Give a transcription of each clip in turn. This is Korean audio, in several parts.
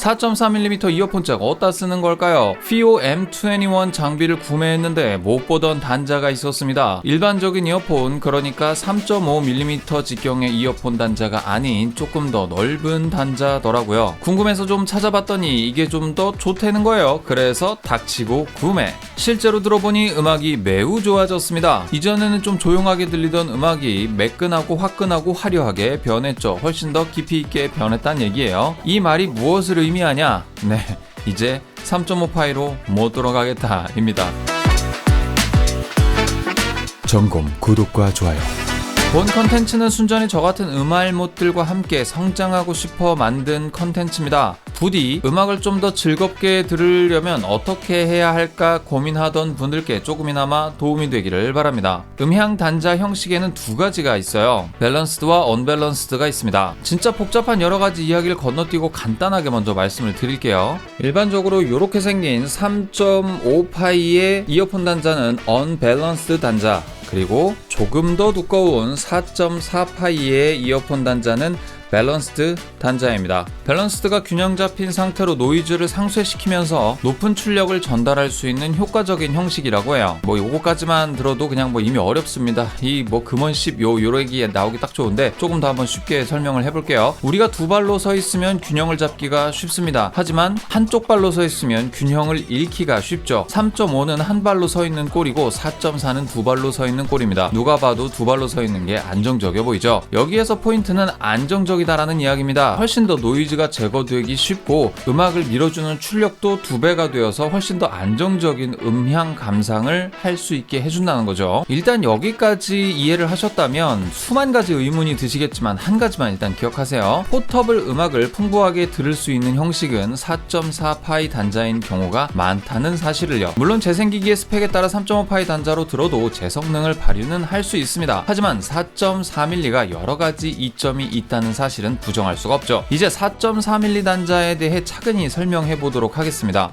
4.4mm 이어폰 잭 어디다 쓰는 걸까요? FIO M21 장비를 구매했는데 못 보던 단자가 있었습니다. 일반적인 이어폰, 그러니까 3.5mm 직경의 이어폰 단자가 아닌 조금 더 넓은 단자더라고요. 궁금해서 좀 찾아봤더니 이게 좀 더 좋다는 거예요. 그래서 닥치고 구매. 실제로 들어보니 음악이 매우 좋아졌습니다. 이전에는 좀 조용하게 들리던 음악이 매끈하고 화끈하고 화려하게 변했죠. 훨씬 더 깊이 있게 변했다는 얘기예요. 이 말이 무엇을 의미하냐? 네, 이제 3.5파이로 못 돌아가겠다 입니다. 점검, 구독과 좋아요. 본 컨텐츠는 순전히 저 같은 음알못들과 함께 성장하고 싶어 만든 컨텐츠입니다. 부디 음악을 좀 더 즐겁게 들으려면 어떻게 해야 할까 고민하던 분들께 조금이나마 도움이 되기를 바랍니다. 음향 단자 형식에는 두 가지가 있어요. 밸런스드와 언밸런스드가 있습니다. 진짜 복잡한 여러 가지 이야기를 건너뛰고 간단하게 먼저 말씀을 드릴게요. 일반적으로 이렇게 생긴 3.5파이의 이어폰 단자는 언밸런스드 단자, 그리고 조금 더 두꺼운 4.4파이의 이어폰 단자는 밸런스드 단자입니다. 밸런스드가 균형 잡힌 상태로 노이즈를 상쇄시키면서 높은 출력을 전달할 수 있는 효과적인 형식이라고 해요. 요거까지만 들어도 그냥 이미 어렵습니다. 이 금원십 요러 얘기에 나오기 딱 좋은데 조금 더 한번 쉽게 설명을 해볼게요. 우리가 두 발로 서 있으면 균형을 잡기가 쉽습니다. 하지만 한쪽 발로 서 있으면 균형을 잃기가 쉽죠. 3.5는 한 발로 서 있는 꼴이고 4.4는 두 발로 서 있는 꼴입니다. 누가 봐도 두 발로 서 있는 게 안정적이어 보이죠. 여기에서 포인트는 안정적이다라는 이야기입니다. 훨씬 더 노이즈가 제거되기 쉽고 음악을 밀어주는 출력도 2배가 되어서 훨씬 더 안정적인 음향 감상을 할 수 있게 해준다는 거죠. 일단 여기까지 이해를 하셨다면 수만 가지 의문이 드시겠지만 한 가지만 일단 기억하세요. 포터블 음악을 풍부하게 들을 수 있는 형식은 4.4파이 단자인 경우가 많다는 사실을요. 물론 재생기기의 스펙에 따라 3.5파이 단자로 들어도 제 성능을 발휘는 할 수 있습니다. 하지만 4.4mm가 여러 가지 이점이 있다는 사실은 부정할 수가 없죠. 이제 4.4mm 단자에 대해 차근히 설명해 보도록 하겠습니다.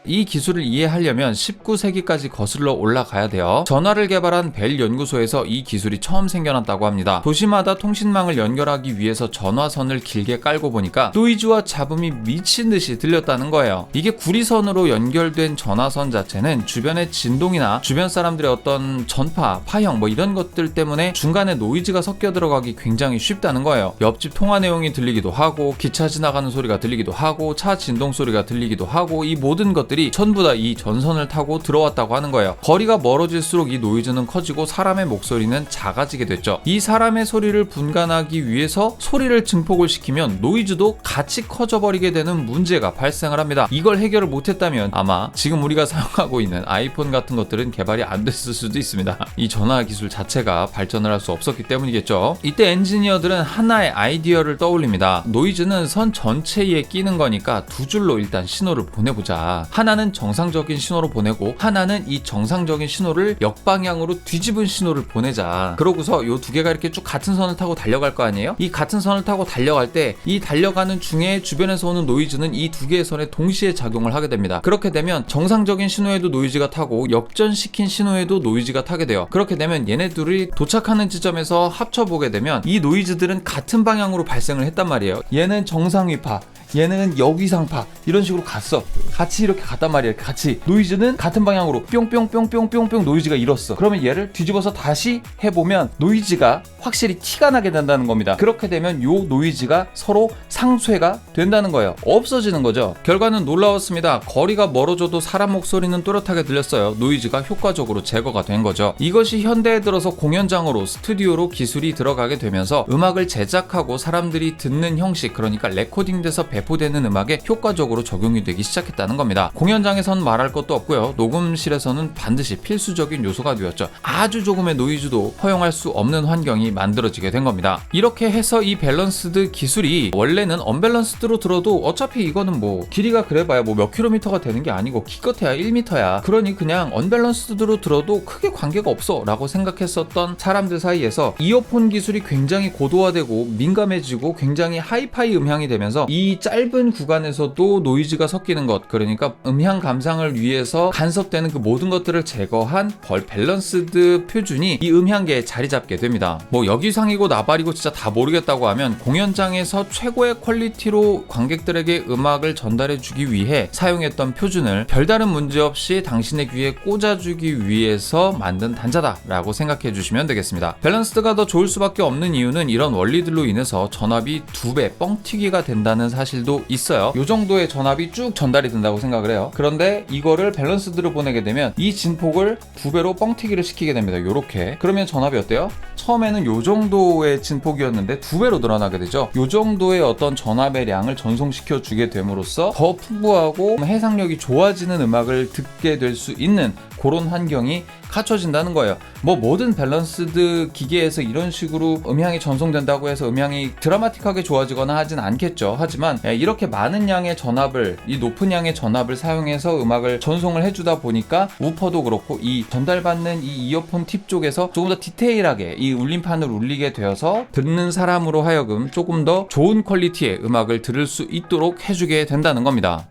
이 기술을 이해하려면 19세기까지 거슬러 올라가야 돼요. 전화를 개발한 벨 연구소에서 이 기술이 처음 생겨났다고 합니다. 도시마다 통신망을 연결하기 위해서 전화선을 길게 깔고 보니까 노이즈와 잡음이 미친 듯이 들렸다는 거예요. 이게 구리선으로 연결된 전화선 자체는 주변의 진동이나 주변 사람들의 어떤 전파, 파형 이런 것들 때문에 중간에 노이즈가 섞여 들어가기 굉장히 쉽다는 거예요. 옆집 통화 내용이 들리기도 하고, 기차 지나가는 소리가 들리기도 하고, 차 진동 소리가 들리기도 하고, 이 모든 것들이 전부 다 이 전선을 타고 들어왔다고 하는 거예요. 거리가 멀어질수록 이 노이즈는 커지고 사람의 목소리는 작아지게 됐죠. 이 사람의 소리를 분간하기 위해서 소리를 증폭을 시키면 노이즈도 같이 커져버리게 되는 문제가 발생을 합니다. 이걸 해결을 못했다면 아마 지금 우리가 사용하고 있는 아이폰 같은 것들은 개발이 안 됐을 수도 있습니다. 이 전화 기술 자체가 발전을 할 수 없었기 때문이겠죠. 이때 엔지니어들은 하나의 아이디어를 떠올립니다. 노이즈는 선 전체에 끼는 거니까 두 줄로 일단 신호를 보내보자. 하나는 정상적인 신호로 보내고 하나는 이 정상적인 신호를 역방향으로 뒤집은 신호를 보내자. 그러고서 요 두 개가 이렇게 쭉 같은 선을 타고 달려갈 거 아니에요? 이 같은 선을 타고 달려갈 때 이 달려가는 중에 주변에서 오는 노이즈는 이 두 개의 선에 동시에 작용을 하게 됩니다. 그렇게 되면 정상적인 신호에도 노이즈가 타고 역전시킨 신호에도 노이즈가 타게 돼요. 그렇게 되면 얘네들이 도착하는 지점에서 합쳐보게 되면 이 노이즈들은 같은 방향으로 발생을 했단 말이에요. 얘는 정상위파, 얘는 역위상파, 이런 식으로 갔어. 같이 이렇게 갔단 말이에요. 같이 노이즈는 같은 방향으로 뿅뿅뿅뿅뿅뿅 노이즈가 일었어. 그러면 얘를 뒤집어서 다시 해보면 노이즈가 확실히 티가 나게 된다는 겁니다. 그렇게 되면 요 노이즈가 서로 상쇄가 된다는 거예요. 없어지는 거죠. 결과는 놀라웠습니다. 거리가 멀어져도 사람 목소리는 또렷하게 들렸어요. 노이즈가 효과적으로 제거가 된 거죠. 이것이 현대에 들어서 공연장으로, 스튜디오로 기술이 들어가게 되면서 음악을 제작하고 사람들이 듣는 형식, 그러니까 레코딩돼서 배포되는 음악에 효과적으로 적용이 되기 시작했다는 겁니다. 공연장에선 말할 것도 없고요. 녹음실에서는 반드시 필수적인 요소가 되었죠. 아주 조금의 노이즈도 허용할 수 없는 환경이 만들어지게 된 겁니다. 이렇게 해서 이 밸런스드 기술이 원래는 언밸런스드로 들어도 어차피 이거는 길이가 그래봐야 몇 킬로미터가 되는 게 아니고 기껏해야 1m야. 그러니 그냥 언밸런스드로 들어도 크게 관계가 없어 라고 생각했었던 사람들 사이에서 이어폰 기술이 굉장히 고도화되고 민감해지고 굉장히 하이파이 음향이 되면서 이 짧은 구간에서도 노이즈가 섞이는 것, 그러니까 음향 감상을 위해서 간섭되는 그 모든 것들을 제거한 밸런스드 표준이 이 음향계에 자리 잡게 됩니다. 뭐 여기상이고 나발이고 진짜 다 모르겠다고 하면 공연장에서 최고의 퀄리티로 관객들에게 음악을 전달해주기 위해 사용했던 표준을 별다른 문제 없이 당신의 귀에 꽂아주기 위해서 만든 단자다라고 생각해 주시면 되겠습니다. 밸런스드가 더 좋을 수밖에 없는 이유는 이런 원리들로 인해서 전압이 2배 뻥튀기가 된다는 사실도 있어요. 이 정도의 전압이 쭉 전달이 된다고 생각을 해요. 그런데 이거를 밸런스드로 보내게 되면 이 진폭을 2배로 뻥튀기를 시키게 됩니다. 요렇게. 그러면 전압이 어때요? 처음에는 요 정도의 진폭이었는데 2배로 늘어나게 되죠. 요 정도의 어떤 전압의 양을 전송시켜 주게 됨으로써 더 풍부하고 해상력이 좋아지는 음악을 듣게 될 수 있는 그런 환경이 갖춰진다는 거예요. 뭐 모든 밸런스드 기계에서 이런 식으로 음향이 전송된다고 해서 음향이 드라마틱하게 좋아지거나 하진 않겠죠. 하지만 이렇게 많은 양의 전압을, 이 높은 양의 전압을 사용해서 음악을 전송을 해주다 보니까 우퍼도 그렇고 이 전달받는 이 이어폰 팁 쪽에서 조금 더 디테일하게 이 울림판을 울리게 되어서 듣는 사람으로 하여금 조금 더 좋은 퀄리티의 음악을 들을 수 있도록 해주게 된다는 겁니다.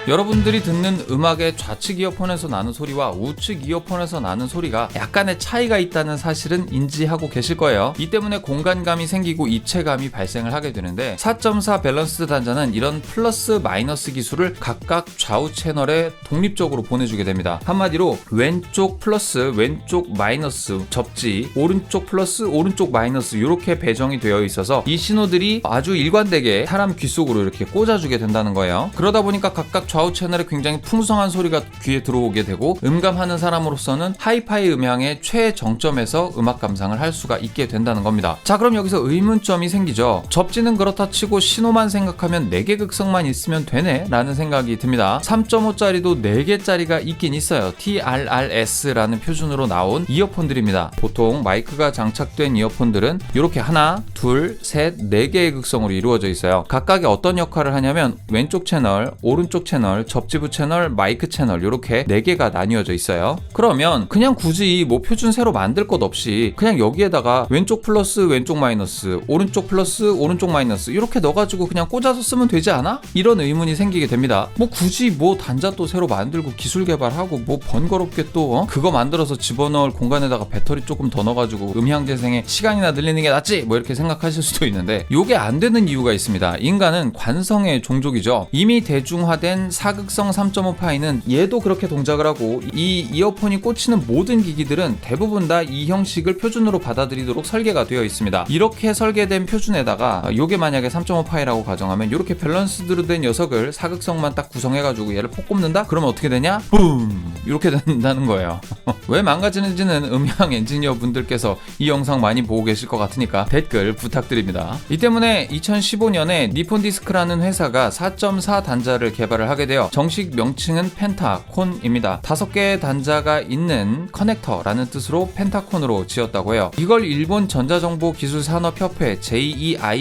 여러분들이 듣는 음악의 좌측 이어폰에서 나는 소리와 우측 이어폰에서 나는 소리가 약간의 차이가 있다는 사실은 인지하고 계실 거예요. 이 때문에 공간감이 생기고 입체감이 발생을 하게 되는데 4.4 밸런스 단자는 이런 플러스 마이너스 기술을 각각 좌우 채널에 독립적으로 보내주게 됩니다. 한마디로 왼쪽 플러스 왼쪽 마이너스 접지, 오른쪽 플러스 오른쪽 마이너스 이렇게 배정이 되어 있어서 이 신호들이 아주 일관되게 사람 귀 속으로 이렇게 꽂아주게 된다는 거예요. 그러다 보니까 각각 좌우 채널에 굉장히 풍성한 소리가 귀에 들어오게 되고 음감하는 사람으로서는 하이파이 음향의 최정점에서 음악 감상을 할 수가 있게 된다는 겁니다. 자, 그럼 여기서 의문점이 생기죠. 접지는 그렇다 치고 신호만 생각하면 4개 극성만 있으면 되네 라는 생각이 듭니다. 3.5짜리도 4개짜리가 있긴 있어요. TRRS라는 표준으로 나온 이어폰들입니다. 보통 마이크가 장착된 이어폰들은 이렇게 하나, 둘, 셋, 4개의 극성으로 이루어져 있어요. 각각이 어떤 역할을 하냐면 왼쪽 채널, 오른쪽 채널, 접지부 채널, 마이크 채널 이렇게 4개가 나뉘어져 있어요. 그러면 그냥 굳이 뭐 표준 새로 만들 것 없이 그냥 여기에다가 왼쪽 플러스 왼쪽 마이너스, 오른쪽 플러스 오른쪽 마이너스 이렇게 넣어가지고 그냥 꽂아서 쓰면 되지 않아? 이런 의문이 생기게 됩니다. 뭐 굳이 뭐 단자 또 새로 만들고 기술 개발하고 뭐 번거롭게 또 그거 만들어서 집어넣을 공간에다가 배터리 조금 더 넣어가지고 음향 재생에 시간이나 늘리는 게 낫지? 뭐 이렇게 생각하실 수도 있는데 요게 안 되는 이유가 있습니다. 인간은 관성의 종족이죠. 이미 대중화된 사극성 3.5파이는 얘도 그렇게 동작을 하고 이 이어폰이 꽂히는 모든 기기들은 대부분 다 이 형식을 표준으로 받아들이도록 설계가 되어 있습니다. 이렇게 설계된 표준에다가 요게 만약에 3.5파이라고 가정하면 이렇게 밸런스드로 된 녀석을 사극성만 딱 구성해가지고 얘를 폭 꼽는다? 그러면 어떻게 되냐? 붐! 이렇게 된다는 거예요. 왜 망가지는지는 음향 엔지니어 분들께서 이 영상 많이 보고 계실 것 같으니까 댓글 부탁드립니다. 이 때문에 2015년에 니폰 디스크라는 회사가 4.4 단자를 개발을 하게 되어 정식 명칭은 펜타콘입니다. 5개의 단자가 있는 커넥터라는 뜻으로 펜타콘으로 지었다고 해요. 이걸 일본 전자정보기술산업협회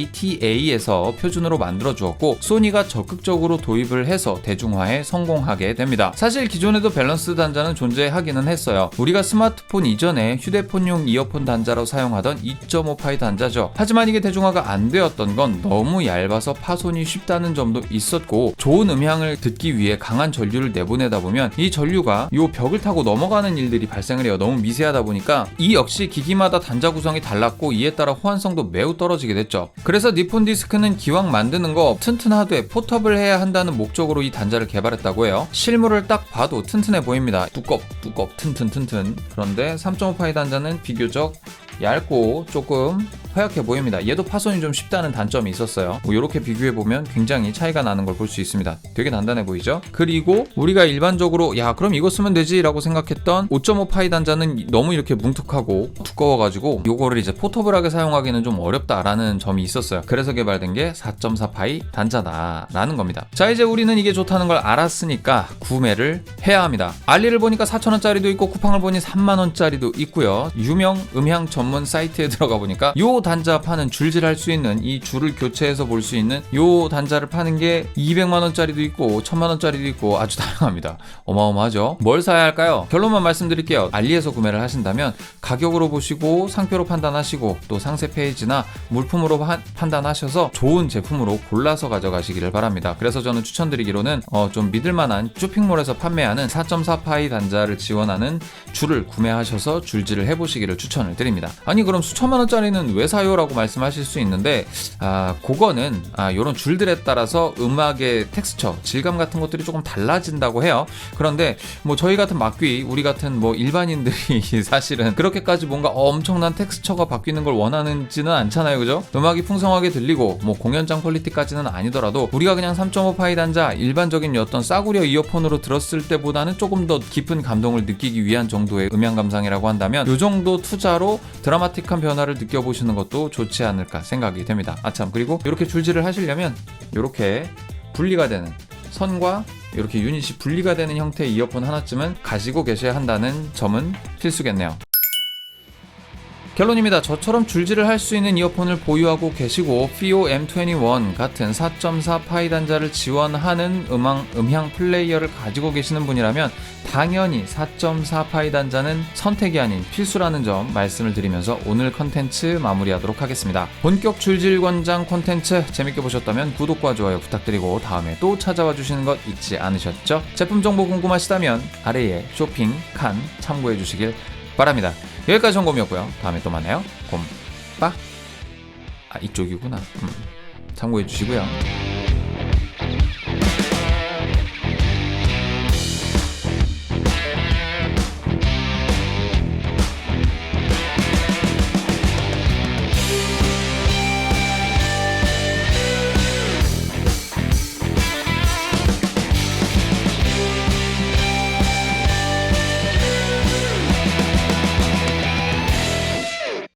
JEITA에서 표준으로 만들어 주었고 소니가 적극적으로 도입을 해서 대중화에 성공하게 됩니다. 사실 기존에도 밸런스 단자는 존재하기는 했어요. 우리가 스마트폰 이전에 휴대폰용 이어폰 단자로 사용하던 2.5파이 단자죠. 하지만 이게 대중화가 안 되었던 건 너무 얇아서 파손이 쉽다는 점도 있었고 좋은 음향을 듣기 위해 강한 전류를 내보내다 보면 이 전류가 이 벽을 타고 넘어가는 일들이 발생을 해요. 너무 미세하다 보니까 이 역시 기기마다 단자 구성이 달랐고 이에 따라 호환성도 매우 떨어지게 됐죠. 그래서 니폰 디스크는 기왕 만드는 거 튼튼하되 포터블 해야 한다는 목적으로 이 단자를 개발했다고 해요. 실물을 딱 봐도 튼튼해 보입니다. 두껍 튼튼. 그런데 3.5파이 단자는 비교적 얇고 조금 허약해 보입니다. 얘도 파손이 좀 쉽다는 단점이 있었어요. 뭐 이렇게 비교해보면 굉장히 차이가 나는 걸 볼 수 있습니다. 되게 단단해 보이죠? 그리고 우리가 일반적으로 야 그럼 이거 쓰면 되지 라고 생각했던 5.5파이 단자는 너무 이렇게 뭉툭하고 두꺼워가지고 요거를 이제 포터블하게 사용하기는 좀 어렵다라는 점이 있었어요. 그래서 개발된 게 4.4파이 단자다 라는 겁니다. 자, 이제 우리는 이게 좋다는 걸 알았으니까 구매를 해야 합니다. 알리를 보니까 4,000원짜리도 있고 쿠팡을 보니 3만원짜리도 있고요. 유명 음향 전문 사이트에 들어가 보니까 요 단자 파는 줄질할 수 있는 이 줄을 교체해서 볼 수 있는 요 단자를 파는 게 200만원짜리도 있고 1000만원짜리도 있고 아주 다양합니다. 어마어마하죠. 뭘 사야 할까요? 결론만 말씀드릴게요. 알리에서 구매를 하신다면 가격으로 보시고 상표로 판단하시고 또 상세 페이지나 물품으로 판단하셔서 좋은 제품으로 골라서 가져가시기를 바랍니다. 그래서 저는 추천드리기로는 좀 믿을만한 쇼핑몰에서 판매하는 4.4파이 단자를 지원하는 줄을 구매하셔서 줄질을 해보시기를 추천을 드립니다. 아니 그럼 수천만원짜리는 왜 사요? 라고 말씀하실 수 있는데 그거는 요런 줄들에 따라서 음악의 텍스처, 질감 같은 것들이 조금 달라진다고 해요. 그런데 뭐 저희 같은 막귀, 우리 같은 뭐 일반인들이 사실은 그렇게까지 뭔가 엄청난 텍스처가 바뀌는 걸 원하는지는 않잖아요. 그죠? 음악이 풍성하게 들리고 뭐 공연장 퀄리티까지는 아니더라도 우리가 그냥 3.5파이 단자 일반적인 어떤 싸구려 이어폰으로 들었을 때보다는 조금 더 깊은 감동을 느끼기 위한 정도의 음향 감상이라고 한다면 이 정도 투자로 드라마틱한 변화를 느껴보시는 것도 좋지 않을까 생각이 됩니다. 아참, 그리고 이렇게 줄질을 하시려면 이렇게 분리가 되는 선과 이렇게 유닛이 분리가 되는 형태의 이어폰 하나쯤은 가지고 계셔야 한다는 점은 필수겠네요. 결론입니다. 저처럼 줄질을 할 수 있는 이어폰을 보유하고 계시고 FIO M21 같은 4.4파이 단자를 지원하는 음향 플레이어를 가지고 계시는 분이라면 당연히 4.4파이 단자는 선택이 아닌 필수라는 점 말씀을 드리면서 오늘 컨텐츠 마무리하도록 하겠습니다. 본격 줄질 권장 컨텐츠 재밌게 보셨다면 구독과 좋아요 부탁드리고 다음에 또 찾아와 주시는 것 잊지 않으셨죠? 제품 정보 궁금하시다면 아래에 쇼핑 칸 참고해 주시길 바랍니다. 여기까지 점검이었고요. 다음에 또 만나요. 곰빠. 이쪽이구나. 참고해 주시고요.